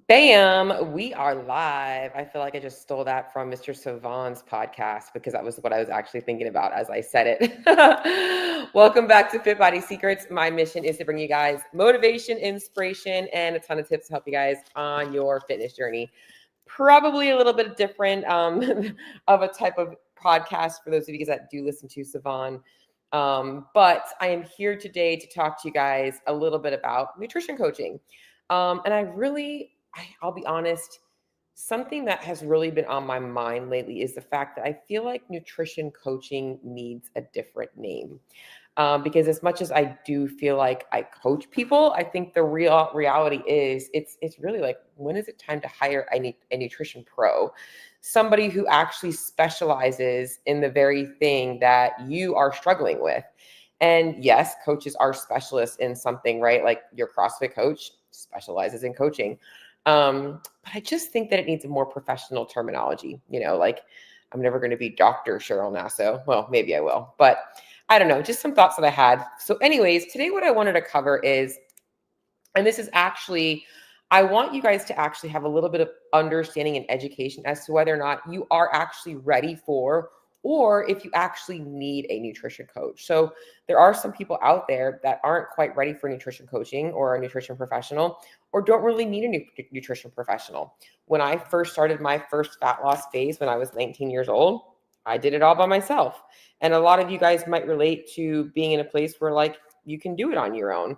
Bam, we are live. I feel like I just stole that from Mr. Savan's podcast because that was what I was actually thinking about as I said it. Welcome back to Fit Body Secrets. My mission is to bring you guys motivation, inspiration, and a ton of tips to help you guys on your fitness journey. Probably a little bit different of a type of podcast for those of you guys that do listen to Savan. But I am here today to talk to you guys a little bit about nutrition coaching. And I'll be honest, something that has really been on my mind lately is the fact that I feel like nutrition coaching needs a different name. Because as much as I do feel like I coach people, I think the real reality is it's really like, when is it time to hire a nutrition pro, somebody who actually specializes in the very thing that you are struggling with. And yes, coaches are specialists in something, right? Like your CrossFit coach specializes in coaching. But I just think that it needs a more professional terminology. Like I'm never going to be Dr. Cheryl Nasso. Well, maybe I will, but I don't know, just some thoughts that I had. So anyways, today what I wanted to cover is, and this is actually, I want you guys to actually have a little bit of understanding and education as to whether or not you are actually ready for, or if you actually need a nutrition coach. So there are some people out there that aren't quite ready for nutrition coaching or a nutrition professional, or don't really need a nutrition professional. When I first started my first fat loss phase when I was 19 years old, I did it all by myself. And a lot of you guys might relate to being in a place where like you can do it on your own.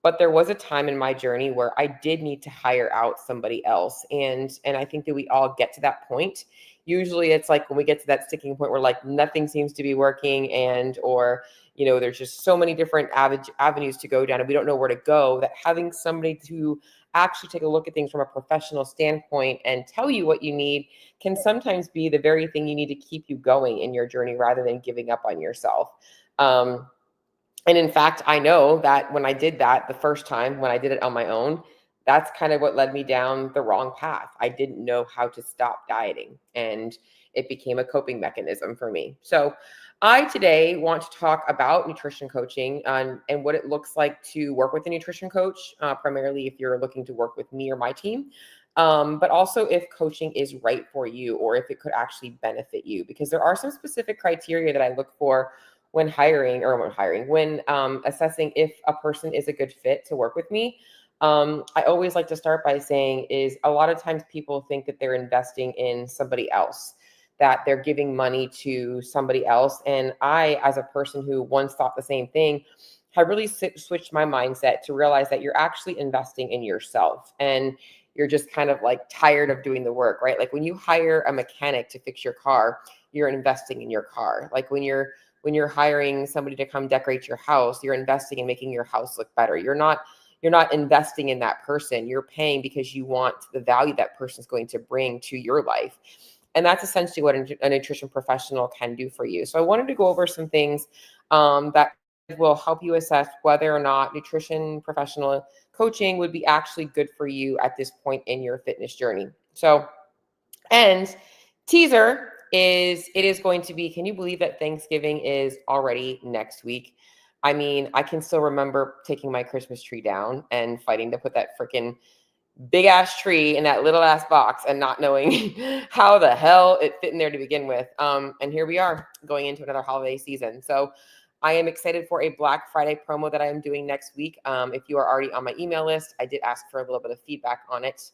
But there was a time in my journey where I did need to hire out somebody else. And I think that we all get to that point. Usually it's like when we get to that sticking point where like nothing seems to be working, or there's just so many different avenues to go down and we don't know where to go, that having somebody to actually take a look at things from a professional standpoint and tell you what you need can sometimes be the very thing you need to keep you going in your journey rather than giving up on yourself. And in fact, I know that when I did that the first time, when I did it on my own, that's kind of what led me down the wrong path. I didn't know how to stop dieting, and it became a coping mechanism for me. So I today want to talk about nutrition coaching and what it looks like to work with a nutrition coach, primarily if you're looking to work with me or my team, but also if coaching is right for you or if it could actually benefit you, because there are some specific criteria that I look for when assessing if a person is a good fit to work with me. I always like to start by saying is a lot of times people think that they're investing in somebody else, that they're giving money to somebody else. And I, as a person who once thought the same thing, have really switched my mindset to realize that you're actually investing in yourself, and you're just kind of like tired of doing the work, right? Like when you hire a mechanic to fix your car, you're investing in your car. Like when you're hiring somebody to come decorate your house, you're investing in making your house look better. You're not investing in that person. You're paying because you want the value that person's going to bring to your life. And that's essentially what a nutrition professional can do for you. So I wanted to go over some things that will help you assess whether or not nutrition professional coaching would be actually good for you at this point in your fitness journey. So, and teaser is, it is going to be, can you believe that Thanksgiving is already next week? I mean, I can still remember taking my Christmas tree down and fighting to put that freaking big ass tree in that little ass box and not knowing how the hell it fit in there to begin with. And here we are going into another holiday season. So I am excited for a Black Friday promo that I am doing next week. If you are already on my email list, I did ask for a little bit of feedback on it.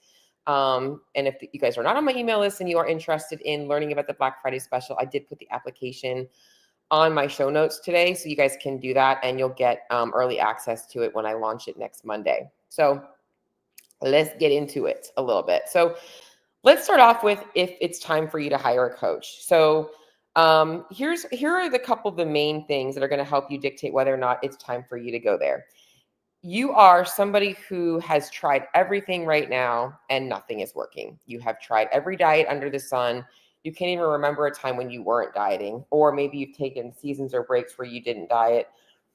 And if you guys are not on my email list and you are interested in learning about the Black Friday special, I did put the application on my show notes today, so you guys can do that and you'll get early access to it when I launch it next Monday. So let's get into it a little bit. So let's start off with if it's time for you to hire a coach. So here are the couple of the main things that are going to help you dictate whether or not it's time for you to go there. You are somebody who has tried everything right now and nothing is working. You have tried every diet under the sun. You can't even remember a time when you weren't dieting, or maybe you've taken seasons or breaks where you didn't diet,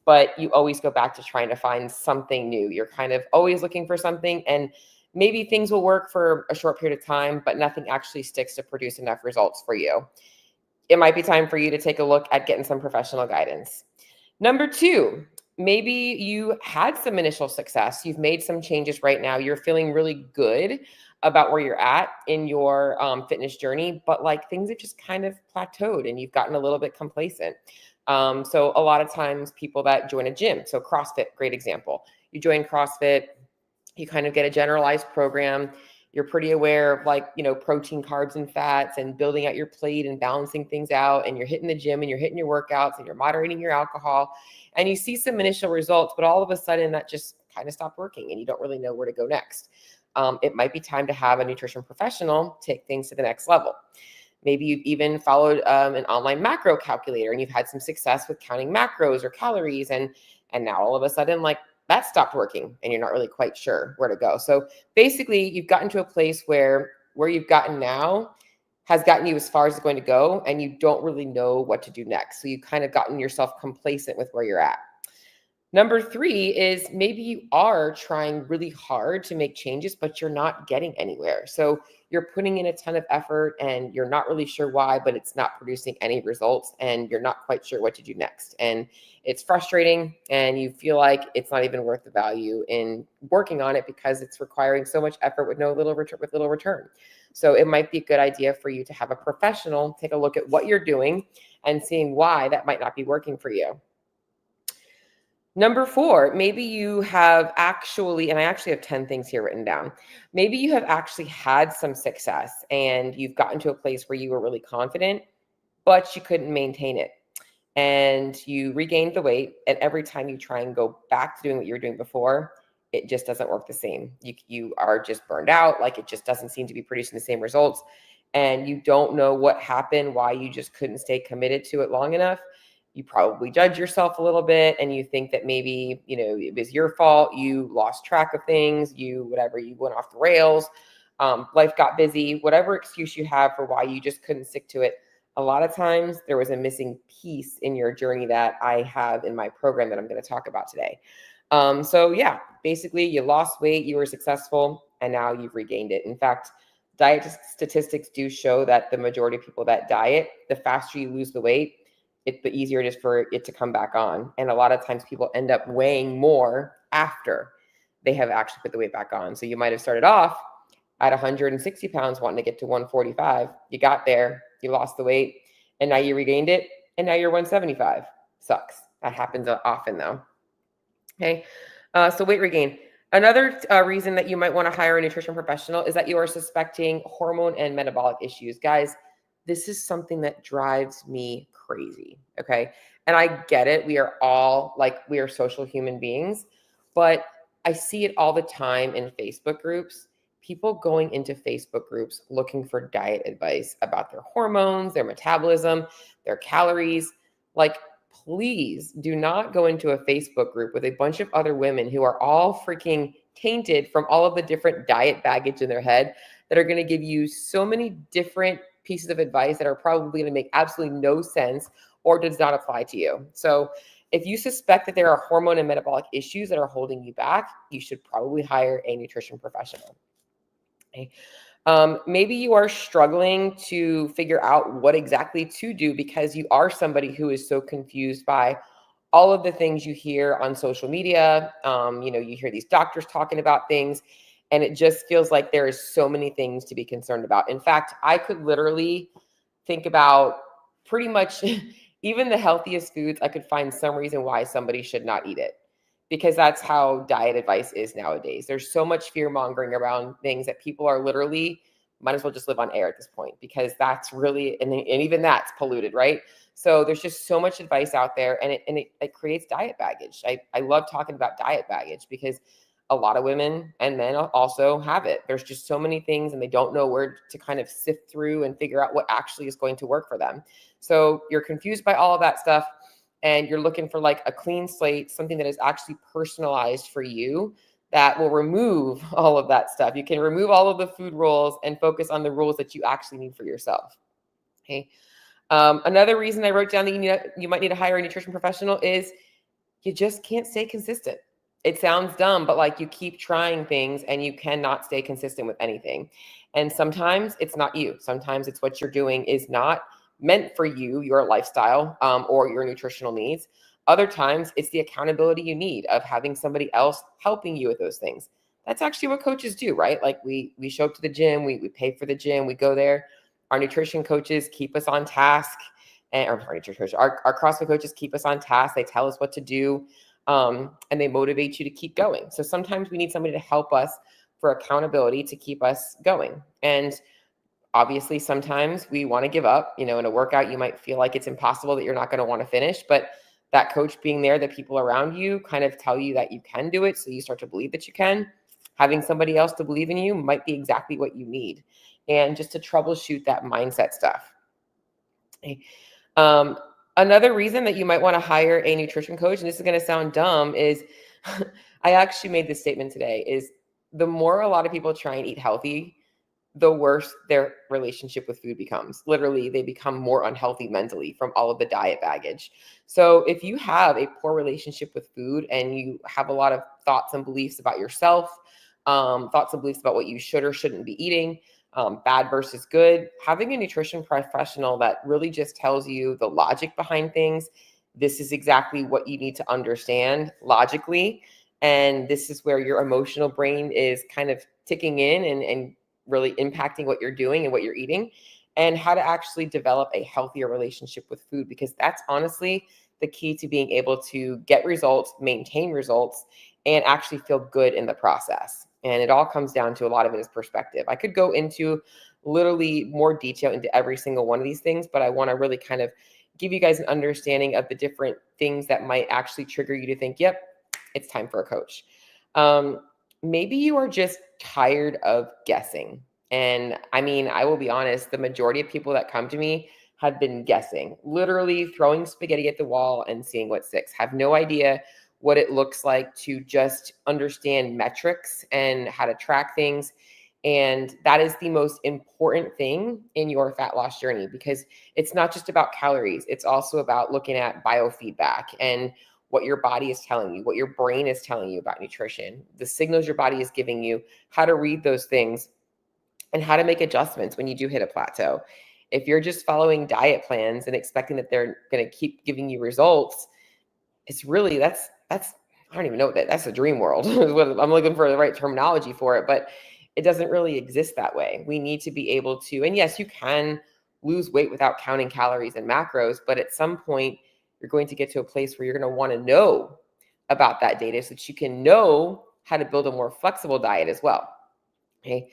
but you always go back to trying to find something new. You're kind of always looking for something, and maybe things will work for a short period of time, but nothing actually sticks to produce enough results for you. It might be time for you to take a look at getting some professional guidance. Number two, maybe you had some initial success. You've made some changes right now. You're feeling really good about where you're at in your fitness journey, but like things have just kind of plateaued and you've gotten a little bit complacent. So a lot of times people that join a gym, so CrossFit, great example. You join CrossFit, you kind of get a generalized program. You're pretty aware of like, protein, carbs, and fats and building out your plate and balancing things out. And you're hitting the gym and you're hitting your workouts and you're moderating your alcohol. And you see some initial results, but all of a sudden that just kind of stopped working and you don't really know where to go next. It might be time to have a nutrition professional take things to the next level. Maybe you've even followed an online macro calculator and you've had some success with counting macros or calories. And now all of a sudden, like, that stopped working and you're not really quite sure where to go. So basically you've gotten to a place where you've gotten now has gotten you as far as it's going to go and you don't really know what to do next. So you've kind of gotten yourself complacent with where you're at. Number 3 is maybe you are trying really hard to make changes, but you're not getting anywhere. So you're putting in a ton of effort and you're not really sure why, but it's not producing any results and you're not quite sure what to do next. And it's frustrating and you feel like it's not even worth the value in working on it because it's requiring so much effort with little return. So it might be a good idea for you to have a professional take a look at what you're doing and seeing why that might not be working for you. Number 4, maybe you have actually, and I actually have 10 things here written down. Maybe you have actually had some success and you've gotten to a place where you were really confident, but you couldn't maintain it. And you regained the weight. And every time you try and go back to doing what you were doing before, it just doesn't work the same. You are just burned out. Like, it just doesn't seem to be producing the same results. And you don't know what happened, why you just couldn't stay committed to it long enough. You probably judge yourself a little bit and you think that maybe, it was your fault. You lost track of things, you went off the rails. Life got busy, whatever excuse you have for why you just couldn't stick to it. A lot of times there was a missing piece in your journey that I have in my program that I'm going to talk about today. So yeah, basically you lost weight, you were successful, and now you've regained it. In fact, diet statistics do show that the majority of people that diet, the faster you lose the weight, the easier it is for it to come back on. And a lot of times people end up weighing more after they have actually put the weight back on. So you might have started off at 160 pounds, wanting to get to 145. You got there, you lost the weight, and now you regained it, and now you're 175. Sucks. That happens often though. Okay. So weight regain. Another reason that you might want to hire a nutrition professional is that you are suspecting hormone and metabolic issues. Guys, this is something that drives me crazy. Okay. And I get it. We are social human beings, but I see it all the time in Facebook groups, people going into Facebook groups looking for diet advice about their hormones, their metabolism, their calories. Like, please do not go into a Facebook group with a bunch of other women who are all freaking tainted from all of the different diet baggage in their head that are going to give you so many different pieces of advice that are probably going to make absolutely no sense or does not apply to you. So if you suspect that there are hormone and metabolic issues that are holding you back, you should probably hire a nutrition professional. Okay. Maybe you are struggling to figure out what exactly to do because you are somebody who is so confused by all of the things you hear on social media. You hear these doctors talking about things, and it just feels like there is so many things to be concerned about. In fact, I could literally think about pretty much even the healthiest foods. I could find some reason why somebody should not eat it, because that's how diet advice is nowadays. There's so much fear mongering around things that people are literally might as well just live on air at this point, because that's really, and even that's polluted, right? So there's just so much advice out there, and it creates diet baggage. I love talking about diet baggage because a lot of women and men also have it. There's just so many things and they don't know where to kind of sift through and figure out what actually is going to work for them. So you're confused by all of that stuff and you're looking for like a clean slate, something that is actually personalized for you that will remove all of that stuff. You can remove all of the food rules and focus on the rules that you actually need for yourself. Okay. Another reason I wrote down that you might need to hire a nutrition professional is you just can't stay consistent. It sounds dumb, but like you keep trying things and you cannot stay consistent with anything. And sometimes it's not you. Sometimes it's what you're doing is not meant for you, your lifestyle, or your nutritional needs. Other times it's the accountability you need of having somebody else helping you with those things. that's actually what coaches do, right? Like we show up to the gym, we pay for the gym, we go there. Our nutrition coaches keep us on task, and our CrossFit coaches keep us on task. They tell us what to do, and they motivate you to keep going. So sometimes we need somebody to help us for accountability to keep us going. And obviously, sometimes we want to give up. In a workout, you might feel like it's impossible, that you're not going to want to finish, but that coach being there, the people around you kind of tell you that you can do it. So you start to believe that you can. Having somebody else to believe in you might be exactly what you need. And just to troubleshoot that mindset stuff. Okay. Another reason that you might want to hire a nutrition coach, and this is going to sound dumb, is I actually made this statement today, is the more a lot of people try and eat healthy, the worse their relationship with food becomes. Literally, they become more unhealthy mentally from all of the diet baggage. So if you have a poor relationship with food and you have a lot of thoughts and beliefs about yourself, thoughts and beliefs about what you should or shouldn't be eating, bad versus good, having a nutrition professional that really just tells you the logic behind things, this is exactly what you need to understand logically. And this is where your emotional brain is kind of ticking in and really impacting what you're doing and what you're eating, and how to actually develop a healthier relationship with food, because that's honestly the key to being able to get results, maintain results, and actually feel good in the process. And it all comes down to, a lot of it is perspective. I could go into literally more detail into every single one of these things, but I want to really kind of give you guys an understanding of the different things that might actually trigger you to think, yep, it's time for a coach. Maybe you are just tired of guessing. And I mean, I will be honest, the majority of people that come to me have been guessing, literally throwing spaghetti at the wall and seeing what sticks. Have no idea what it looks like to just understand metrics and how to track things. And that is the most important thing in your fat loss journey, because it's not just about calories. It's also about looking at biofeedback and what your body is telling you, what your brain is telling you about nutrition, the signals your body is giving you, how to read those things, and how to make adjustments when you do hit a plateau. If you're just following diet plans and expecting that they're going to keep giving you results, it's really, that's I don't even know that, that's a dream world. I'm looking for the right terminology for it, but it doesn't really exist that way. We need to be able to, and yes, you can lose weight without counting calories and macros, but at some point you're going to get to a place where you're going to want to know about that data so that you can know how to build a more flexible diet as well. Okay.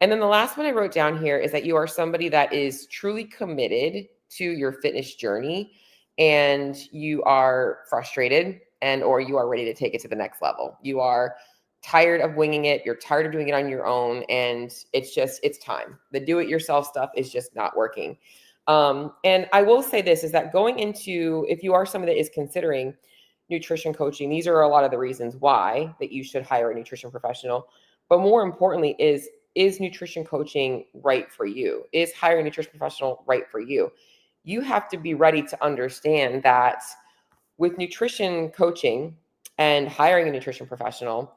And then the last one I wrote down here is that you are somebody that is truly committed to your fitness journey, and you are frustrated or you are ready to take it to the next level. You are tired of winging it. You're tired of doing it on your own. And it's time. The do-it-yourself stuff is just not working. And I will say this, is that going into, if you are somebody that is considering nutrition coaching, these are a lot of the reasons why that you should hire a nutrition professional. But more importantly is nutrition coaching right for you? Is hiring a nutrition professional right for you? You have to be ready to understand that with nutrition coaching and hiring a nutrition professional,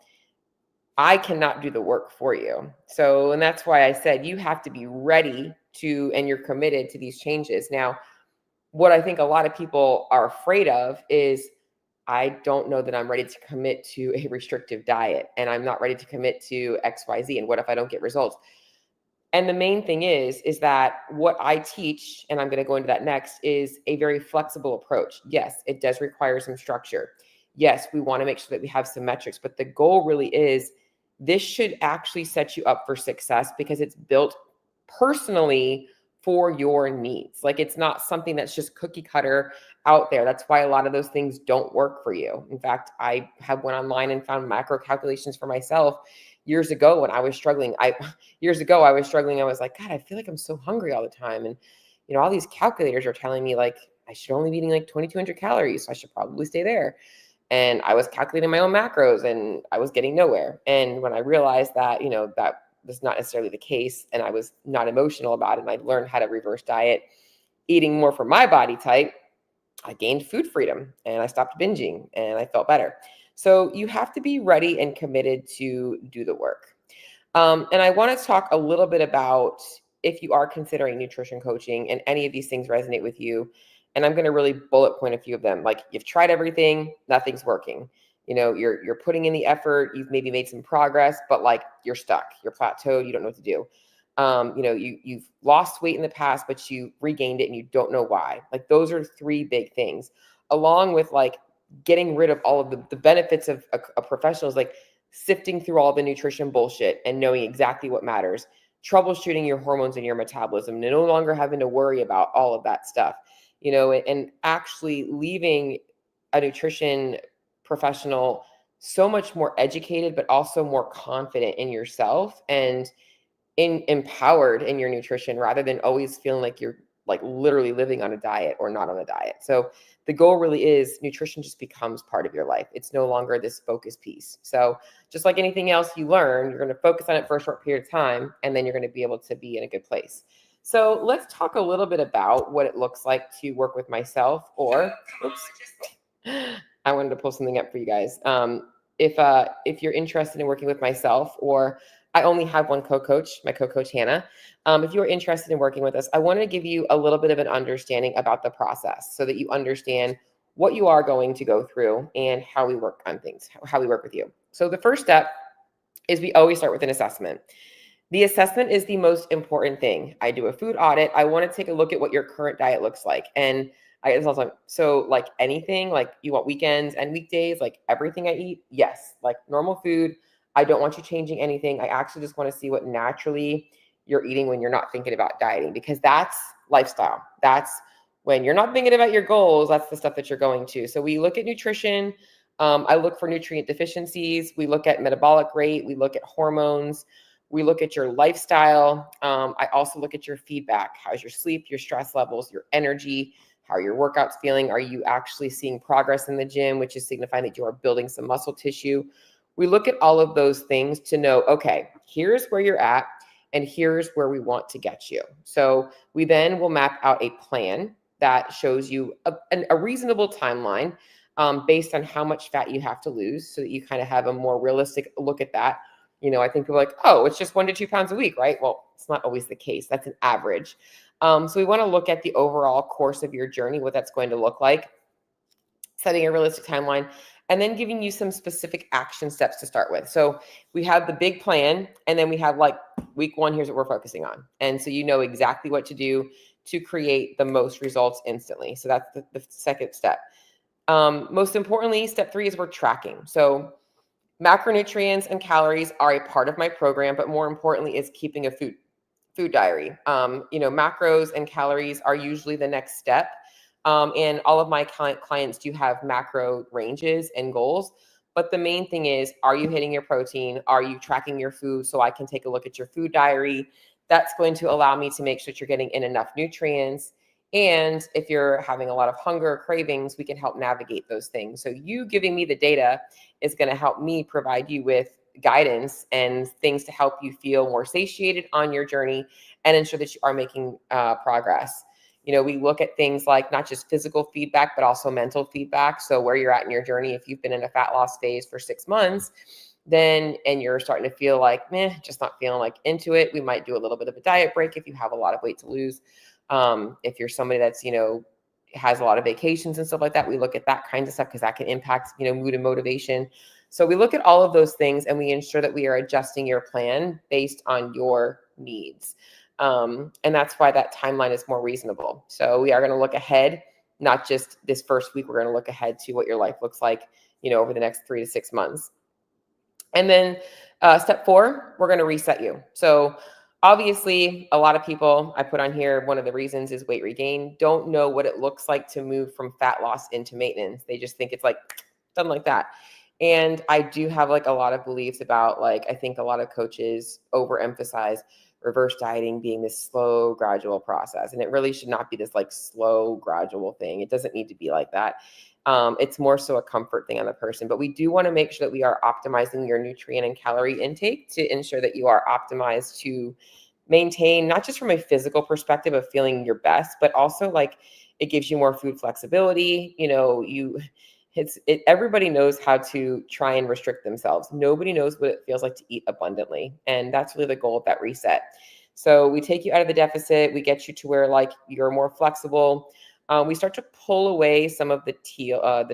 I cannot do the work for you. So, and that's why I said you have to be ready to, and you're committed to these changes. Now, what I think a lot of people are afraid of is, I don't know that I'm ready to commit to a restrictive diet, and I'm not ready to commit to XYZ. And what if I don't get results? And the main thing is that what I teach, and I'm going to go into that next, is a very flexible approach. Yes, it does require some structure. Yes, we want to make sure that we have some metrics, but the goal really is, this should actually set you up for success because it's built personally for your needs. Like, it's not something that's just cookie cutter out there. That's why a lot of those things don't work for you. In fact, I have went online and found macro calculations for myself years ago when I was struggling. I was like, God, I feel like I'm so hungry all the time. And, all these calculators are telling me like, I should only be eating like 2,200 calories. So I should probably stay there. And I was calculating my own macros and I was getting nowhere. And when I realized that, that was not necessarily the case, and I was not emotional about it, and I learned how to reverse diet, eating more for my body type, I gained food freedom and I stopped binging and I felt better. So you have to be ready and committed to do the work. And I want to talk a little bit about, if you are considering nutrition coaching and any of these things resonate with you. And I'm going to really bullet point a few of them. Like, you've tried everything, nothing's working. You're putting in the effort, you've maybe made some progress, but like you're stuck, you're plateaued, you don't know what to do. You've lost weight in the past, but you regained it and you don't know why. Like those are three big things, along with like getting rid of all of the benefits of a professional is like sifting through all the nutrition bullshit and knowing exactly what matters, troubleshooting your hormones and your metabolism, and no longer having to worry about all of that stuff, and actually leaving a nutrition professional so much more educated, but also more confident in yourself and empowered in your nutrition, rather than always feeling like you're like literally living on a diet or not on a diet. So the goal really is nutrition just becomes part of your life. It's no longer this focus piece. So just like anything else you learn, you're going to focus on it for a short period of time, and then you're going to be able to be in a good place. So let's talk a little bit about what it looks like to work with myself, or oops, I wanted to pull something up for you guys. If you're interested in working with myself, or I only have one co-coach, my co-coach Hannah. If you're interested in working with us, I want to give you a little bit of an understanding about the process so that you understand what you are going to go through and how we work on things, how we work with you. So the first step is we always start with an assessment. The assessment is the most important thing. I do a food audit. I want to take a look at what your current diet looks like. And I get this all the time. So like anything, like you want weekends and weekdays, like everything I eat, yes, like normal food. I don't want you changing anything. I actually just want to see what naturally you're eating when you're not thinking about dieting, because that's lifestyle. That's when you're not thinking about your goals. That's the stuff that you're going to. So we look at nutrition. I look for nutrient deficiencies. We look at metabolic rate. We look at hormones. We look at your lifestyle. I also look at your feedback. How's your sleep, your stress levels, your energy, how are your workouts feeling? Are you actually seeing progress in the gym, which is signifying that you are building some muscle tissue? We look at all of those things to know, okay, here's where you're at and here's where we want to get you. So we then will map out a plan that shows you a reasonable timeline based on how much fat you have to lose, so that you kind of have a more realistic look at that. I think people are like, oh, it's just 1 to 2 pounds a week, right? Well, it's not always the case. That's an average. So we want to look at the overall course of your journey, what that's going to look like, setting a realistic timeline, and then giving you some specific action steps to start with. So we have the big plan, and then we have like week 1, here's what we're focusing on. And so you know exactly what to do to create the most results instantly. So that's the second step. Most importantly, step 3 is we're tracking. So macronutrients and calories are a part of my program, but more importantly is keeping a food diary. Macros and calories are usually the next step. And all of my clients do have macro ranges and goals. But the main thing is, are you hitting your protein? Are you tracking your food? So I can take a look at your food diary. That's going to allow me to make sure that you're getting in enough nutrients. And if you're having a lot of hunger or cravings, we can help navigate those things. So you giving me the data is going to help me provide you with guidance and things to help you feel more satiated on your journey and ensure that you are making progress. We look at things like not just physical feedback, but also mental feedback. So where you're at in your journey, if you've been in a fat loss phase for 6 months, and you're starting to feel like, just not feeling like into it, we might do a little bit of a diet break if you have a lot of weight to lose. If you're somebody that's, has a lot of vacations and stuff like that, we look at that kind of stuff because that can impact, mood and motivation. So we look at all of those things and we ensure that we are adjusting your plan based on your needs. And that's why that timeline is more reasonable. So we are going to look ahead, not just this first week. We're going to look ahead to what your life looks like, over the next 3 to 6 months. And then step 4, we're going to reset you. So obviously, a lot of people I put on here, one of the reasons is weight regain, don't know what it looks like to move from fat loss into maintenance. They just think it's like done like that. And I do have like a lot of beliefs about I think a lot of coaches overemphasize reverse dieting being this slow, gradual process. And it really should not be this slow, gradual thing. It doesn't need to be like that. It's more so a comfort thing on the person, but we do want to make sure that we are optimizing your nutrient and calorie intake to ensure that you are optimized to maintain, not just from a physical perspective of feeling your best, but also it gives you more food flexibility. Everybody knows how to try and restrict themselves. Nobody knows what it feels like to eat abundantly. And that's really the goal of that reset. So we take you out of the deficit. We get you to where you're more flexible. we start to pull away some of the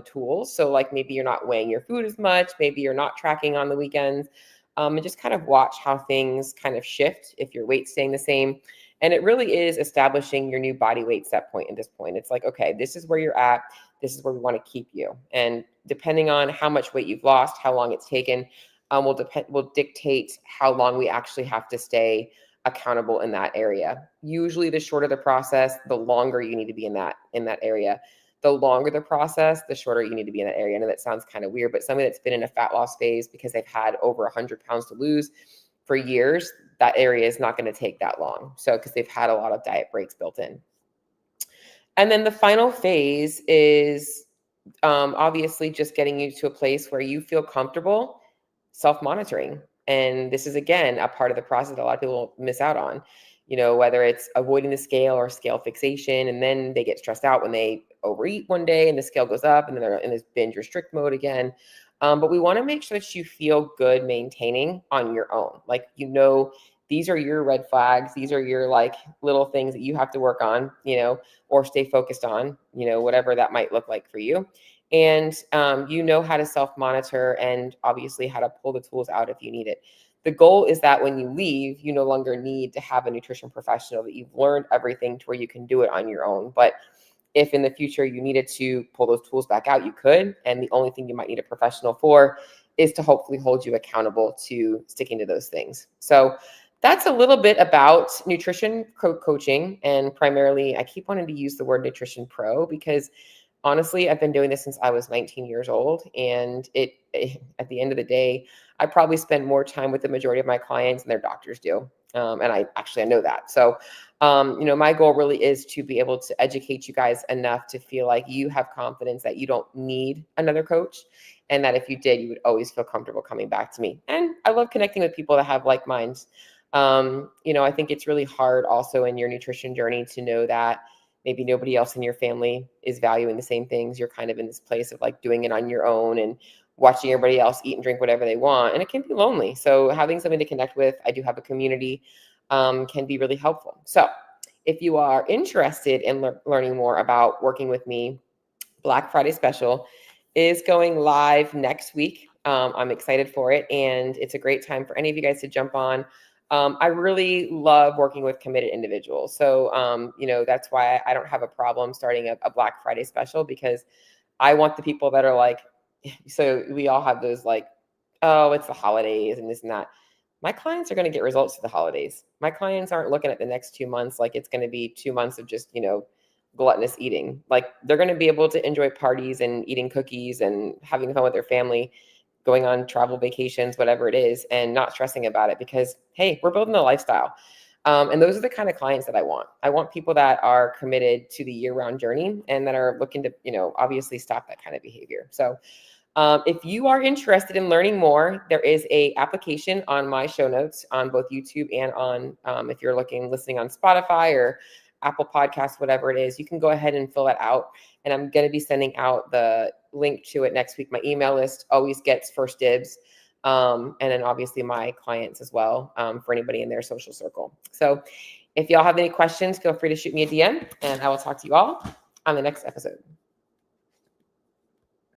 tools. So like maybe you're not weighing your food as much, maybe you're not tracking on the weekends, and just kind of watch how things kind of shift if your weight's staying the same. And it really is establishing your new body weight set point at this point. It's like, okay, this is where you're at. This is where we want to keep you. And depending on how much weight you've lost, how long it's taken, will dictate how long we actually have to stay accountable in that area. Usually the shorter the process, the longer you need to be in that area. The longer the process, the shorter you need to be in that area. I know that sounds kind of weird, but somebody that's been in a fat loss phase because they've had over 100 pounds to lose for years, that area is not going to take that long. So because they've had a lot of diet breaks built in. And then the final phase is obviously just getting you to a place where you feel comfortable self-monitoring. And this is, again, a part of the process that a lot of people miss out on, whether it's avoiding the scale or scale fixation. And then they get stressed out when they overeat one day and the scale goes up and then they're in this binge restrict mode again. But we want to make sure that you feel good maintaining on your own. Like, these are your red flags. These are your like little things that you have to work on, or stay focused on, whatever that might look like for you. And how to self-monitor and obviously how to pull the tools out if you need it. The goal is that when you leave, you no longer need to have a nutrition professional, that you've learned everything to where you can do it on your own. But if in the future you needed to pull those tools back out, you could. And the only thing you might need a professional for is to hopefully hold you accountable to sticking to those things. So that's a little bit about nutrition coaching. And primarily, I keep wanting to use the word nutrition pro because honestly, I've been doing this since I was 19 years old. And at the end of the day, I probably spend more time with the majority of my clients than their doctors do. And I know that. So, my goal really is to be able to educate you guys enough to feel like you have confidence that you don't need another coach. And that if you did, you would always feel comfortable coming back to me. And I love connecting with people that have like minds. I think it's really hard also in your nutrition journey to know that maybe nobody else in your family is valuing the same things. You're kind of in this place of like doing it on your own and watching everybody else eat and drink whatever they want. And it can be lonely. So having something to connect with, I do have a community, can be really helpful. So if you are interested in learning more about working with me, Black Friday special is going live next week. I'm excited for it. And it's a great time for any of you guys to jump on. I really love working with committed individuals. So, that's why I don't have a problem starting a Black Friday special, because I want the people that are like, so we all have those like, oh, it's the holidays and this and that. My clients are going to get results to the holidays. My clients aren't looking at the next 2 months like it's going to be 2 months of just, gluttonous eating. Like they're going to be able to enjoy parties and eating cookies and having fun with their family, going on travel vacations, whatever it is, and not stressing about it because, hey, we're building a lifestyle. And those are the kind of clients that I want. I want people that are committed to the year-round journey and that are looking to, obviously stop that kind of behavior. So if you are interested in learning more, there is a application on my show notes on both YouTube and on, if you're listening on Spotify or Apple Podcasts, whatever it is, you can go ahead and fill that out. And I'm going to be sending out the link to it next week. My email list always gets first dibs. And then obviously my clients as well, for anybody in their social circle. So if y'all have any questions, feel free to shoot me a DM and I will talk to you all on the next episode.